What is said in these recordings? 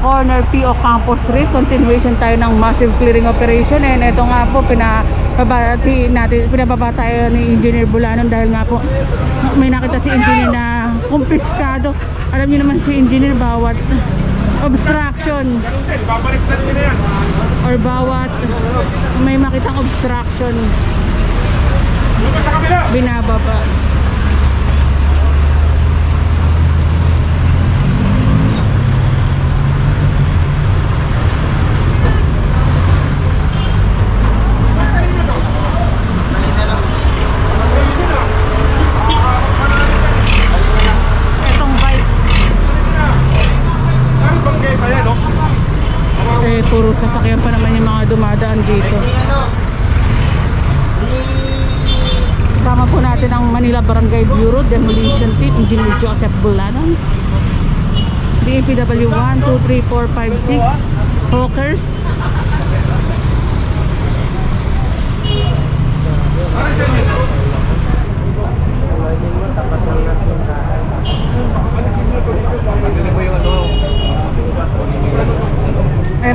corner P.O. Campos Street. Continuation tayo ng massive clearing operation. And ito nga po, pinababa tayo ni Engineer Bulanon dahil nga po may nakita si Engineer na kumpiskado. Alam niyo naman si Engineer, bawat obstruction or bawat may makitang obstruction, binababa. Puro sasakyan pa naman yung mga dumadaan dito. Kasama po natin ang Manila Barangay Bureau Demolition Team, Engineer Joseph Bulanon, DAPW 1, 2, 3, 4, 5, 6 Hawkers.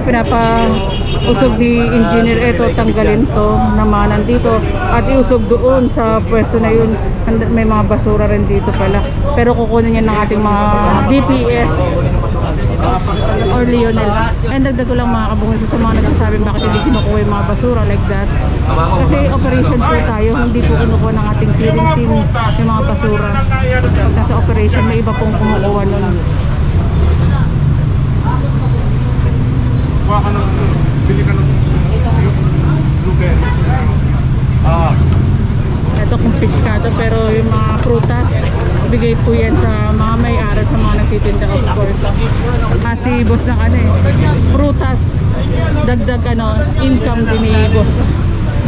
Pinapausog ni Engineer ito, tanggalin to naman nandito at iusog doon sa pwesto na yun. May mga basura rin dito pala, pero kukunin yan ng ating mga DPS or Lionel. And dagdag ko lang mga kabungis sa mga nagsasabi bakit hindi kinukuha yung mga basura like that, kasi operation po tayo, hindi po kinukuha ng ating clearing team yung mga basura. Pag nasa operation may iba pong kumukuha nun. Kuha ka ng, bili ka ng lugar. Ito kumpiskado, pero yung mga prutas bigay po yan sa mga may-ari, sa mga nagtitinda of course. Si boss ng prutas, dagdag income din ni boss.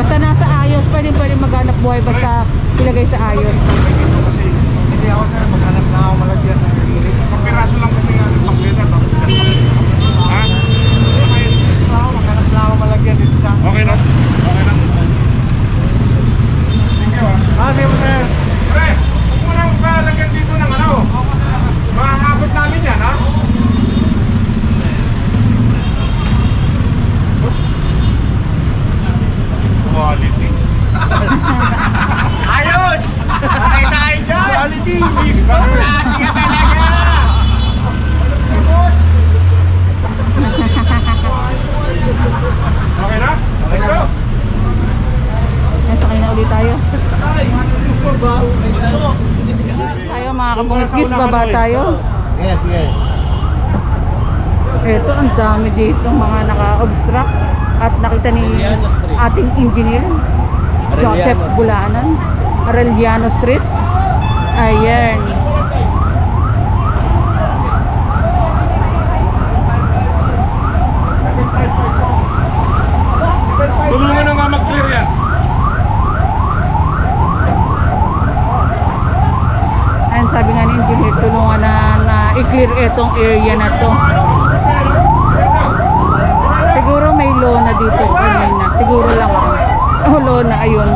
Basta nasa ayos, pwede maghanap buhay basta ilagay sa ayos. Kasi hindi ako sa maghanap na ako malagyan ng pilit. Pagpiraso lang kasi nga ng pangletter. Ha? Maghanap na ako malagyan dito sa... Okay na? Okay na? Thank you ah. Sige mo sir. Pre, huwag mo nang malagyan dito ng makakabot namin yan ha? Quality. Ayos! Okay tayo dyan! Quality! Sister! Klase ka talaga! Okay na? Let's go! Sakay na ulit tayo. Tayo mga kabungis, baba tayo. Yes, yes. Ito, ang dami dito mga naka-obstruct. At nakita ni ating engineer Joseph Bulanon, Arellano Street. Ayan. Tulungan na nga mag-clear yan. Ayan, sabi nga ni engineer, tulungan na i-clear itong area na to. Siguro may low na dito kanina. Siguro lang. Oh, low na, ayun.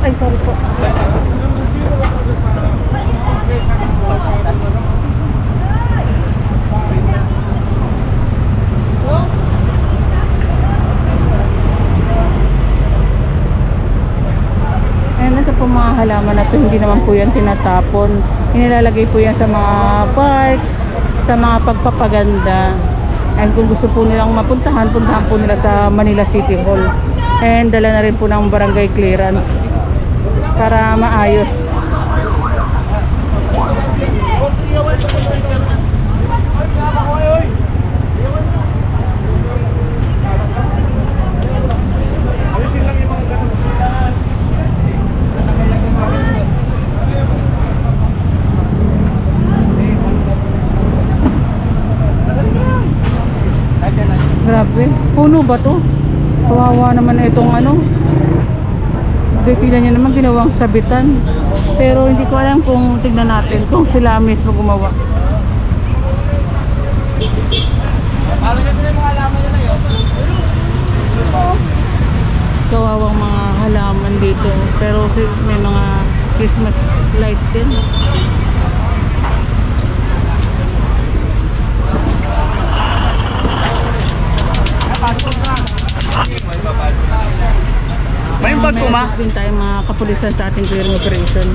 Ay, sorry po. Mga halaman na to, hindi naman po yan tinatapon, inilalagay po yan sa mga parks, sa mga pagpapaganda. And kung gusto po nilang mapuntahan, puntahan po nila sa Manila City Hall, and dala na rin po ng barangay clearance para maayos. Grabe, puno ba to? Kawawa naman itong tingnan nyo naman ginawang sabitan. Pero hindi ko alam kung tignan natin kung sila mismo gumawa. Kawawang mga halaman dito. Pero may mga Christmas light din. May bag ko ma? Meron din tayong mga kapulisan sa ating clearing operation.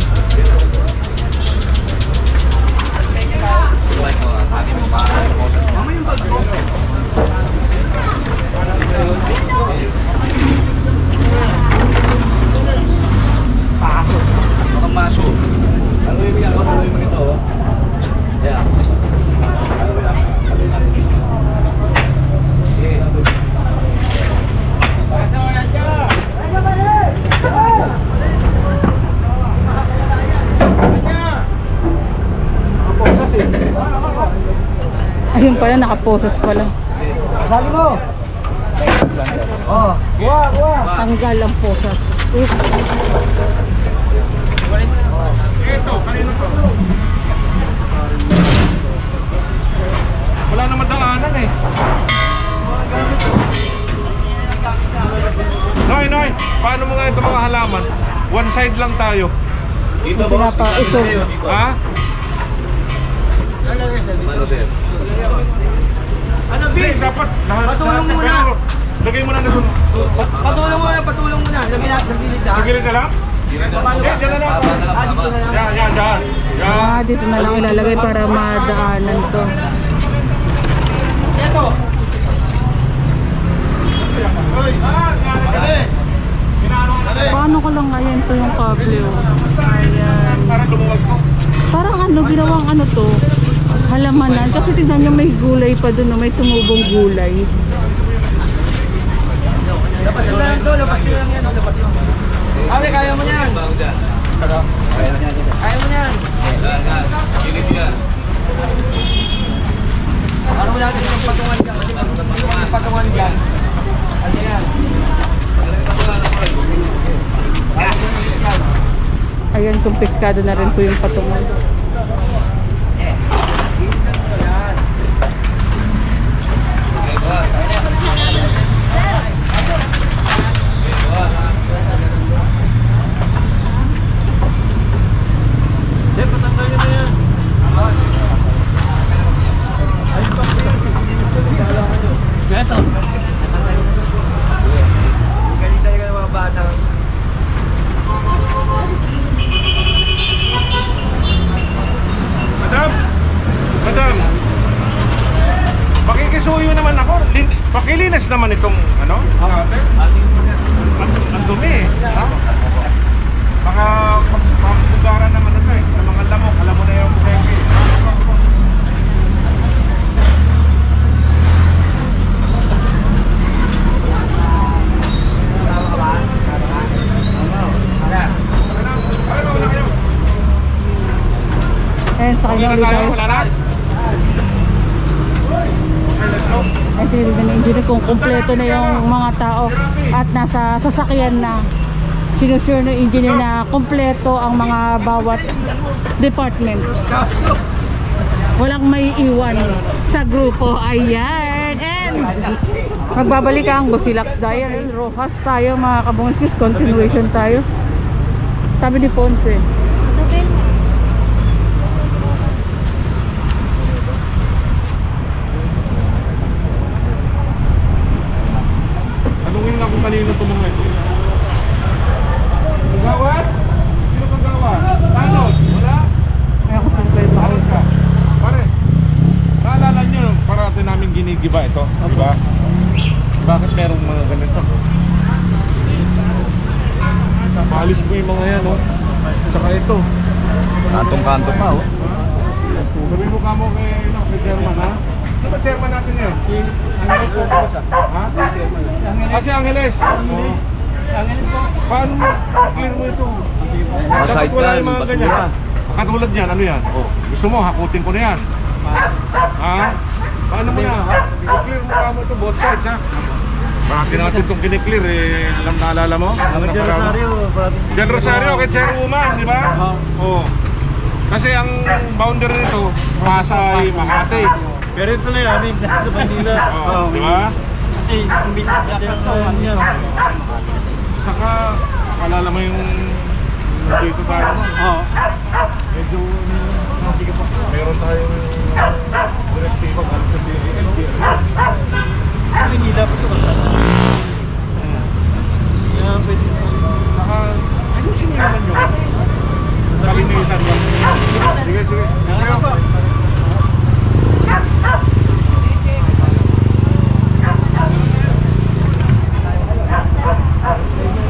Mukhang maso. Ano yung yan? Ano yung ito? Yeah. Ayun pala, nakaposas pala. Sabi mo! Oh, kuha! Tanggal ang posas. Ito, kanino to? Wala naman daanan eh. Noy, paano mo nga ito mga halaman? One side lang tayo. Dito boss. Pinapausog. Ha? Ano sir? Ano, Bin? Dapat lahat. Patulong muna. Pero, lagay mo na doon. Patulong muna. Lagyan natin sa gilid ha. Sa gilid na lang? Dyan na lang. Dito na lang. Yan. Dito na lang ilalagay para madaanan to. Ito. Dali. Paano ko lang ngayon to yung kable? Ayan. Parang lumuwag ko. Parang ano, ginawang ano to? Halamanan. Kasi tignan nyo may gulay pa dun, no? May tumubong gulay. Labas nyo lang to. Labas nyo lang yan. Labas nyo. Ale, kaya mo yan. Kaya mo yan. Gilid yan. Ano mo natin yung patungan dyan? Kasi yung patungan dyan. Ano yan? Ayan, kumpiskado na rin po yung patungan. Yan. Sir, patanggal nyo na yan. Ito. Galing talaga ng mga bata. Madam, pakikisuyo naman ako. Pakilinis naman itong ano? Ang dumi eh. Ha? Mga pagbugaran naman ito eh. Ng mga lamok. Alam mo na yung buhenge. Ayan, sa kanya ulit tayo. Wala na? Okay, let's go. Ay, tinitignan ng engineer kung kompleto na yung mga tao at nasa sasakyan na. Sinusure ng engineer na kompleto ang mga bawat department. Walang may iwan sa grupo. Ayan! And magbabalik ang Busilax Diary. Rojas tayo mga kabungiskis. Continuation tayo. Sabi ni Ponce. Tanungin lang kung kanino ito mga ito. Gawad? Sino kang gawad? Tanod? Wala? Kaya ko kompleto. Tanod ka. Pare, naalala nyo parati namin ginigiba ito, di ba? Bakit merong mga ganito? Maalis ko yung mga yan, oh. Saka ito. Kantong-kanto pa oh. Sabi mo ka mo kay chairman, ha? Ano ba chairman natin yun? Si Angeles po po siya. Ha? Si Angeles. Oo. Angeles po. Paano mo? Clear mo ito. Dapat Side wala yan, yung mga basura. ganyan. Katulad niyan, ano yan? Oh. Gusto mo, hakutin ko na yan. Ha? Paano mo na? I-clear mo ka mo ito, both sides, ha? Parati natin itong kiniklear eh. Alam na alala mo? Diyan Rosario, parati. Diyan Rosario, kay Chairwoman, di ba? Oo. Kasi ang boundary nito, Pasay, Makati. Pero ito na yun, sa Manila. Oo, di ba? Kasi, yan. Saka, alala mo yung dito tayo. Oo. Medyo, sige po, meron tayong direktiba galing sa DLG. Manila pa ito ba? Kaya pwede. Saka, ayusin mo naman yun. Kalinisan yun. Sige, sige. Sige po.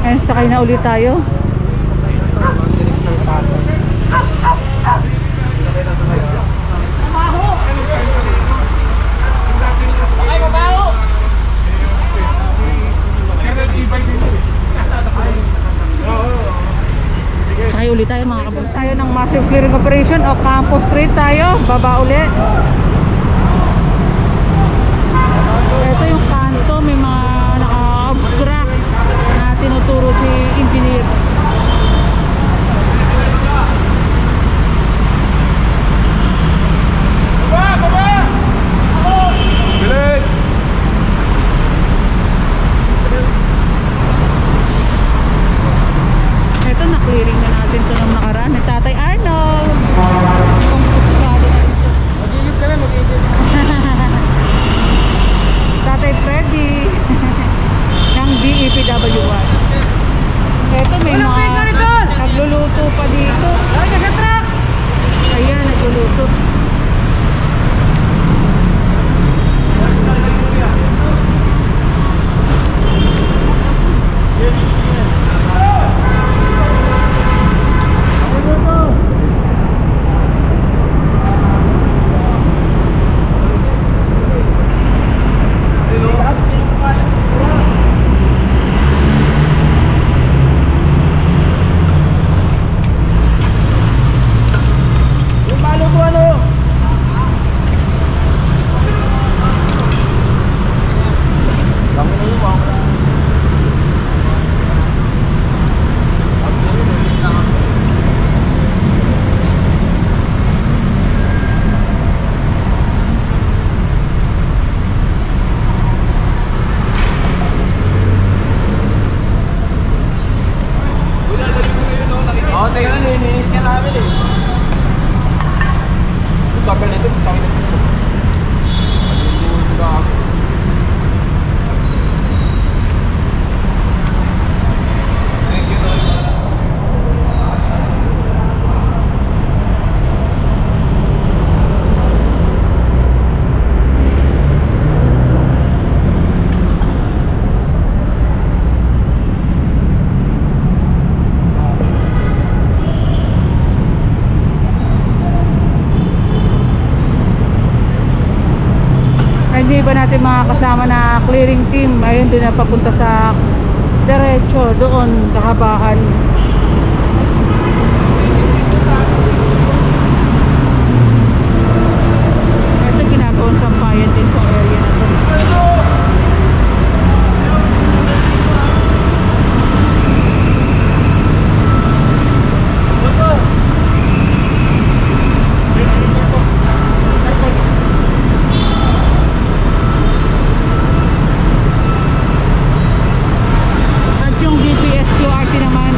Ayun, sakay na ulit tayo. Sakay ulit tayo mga kabut. Tayo ng massive clearing operation o Campus Street tayo. Baba ulit. Ito yung kanto, may mga naka-obstruct na tinuturo si engineer. Bilis! Ito, na-clearing na natin ito nung nakaraan ni Tatay Arnold. Kumpuskado na ito. Mag-iigib ka na, mag-iigib. Tatay Freddy ng BEPW1. Ito, may mga nagluluto pa dito. Ayan, nagluluto. Hindi ba natin mga kasama na clearing team ayun din na papunta sa diretso doon kahabaan. Ito ginagawang sampayan din sa area na to. At yung DPS QRT naman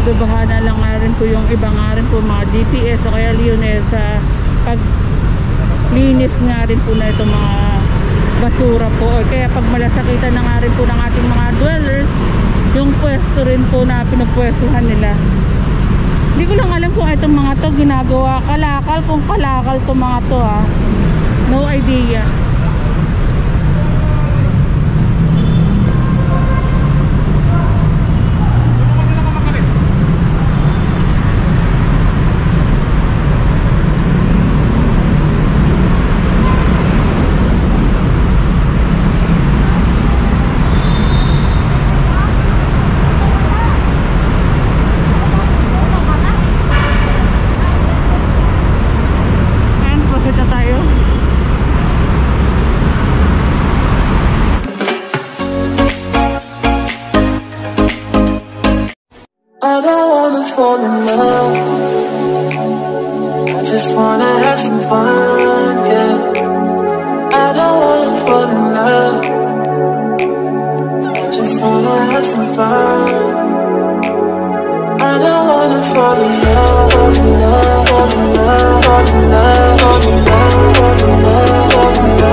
nababaha na lang nga rin po yung iba nga rin po mga DPS o kaya Lionel sa paglinis nga rin po na itong mga basura po. O kaya pag malasakitan na nga rin po ng ating mga dwellers yung pwesto rin po na pinagpwestuhan nila. Hindi ko lang alam kung itong mga to ginagawa kalakal, kung kalakal to mga to ha. No idea. I don't wanna fall in love. I just wanna have some fun, yeah. I don't wanna fall in love. I just wanna have some fun. I don't wanna fall in love, fall in love, fall in love, fall in love, fall in love, fall in love, fall in love.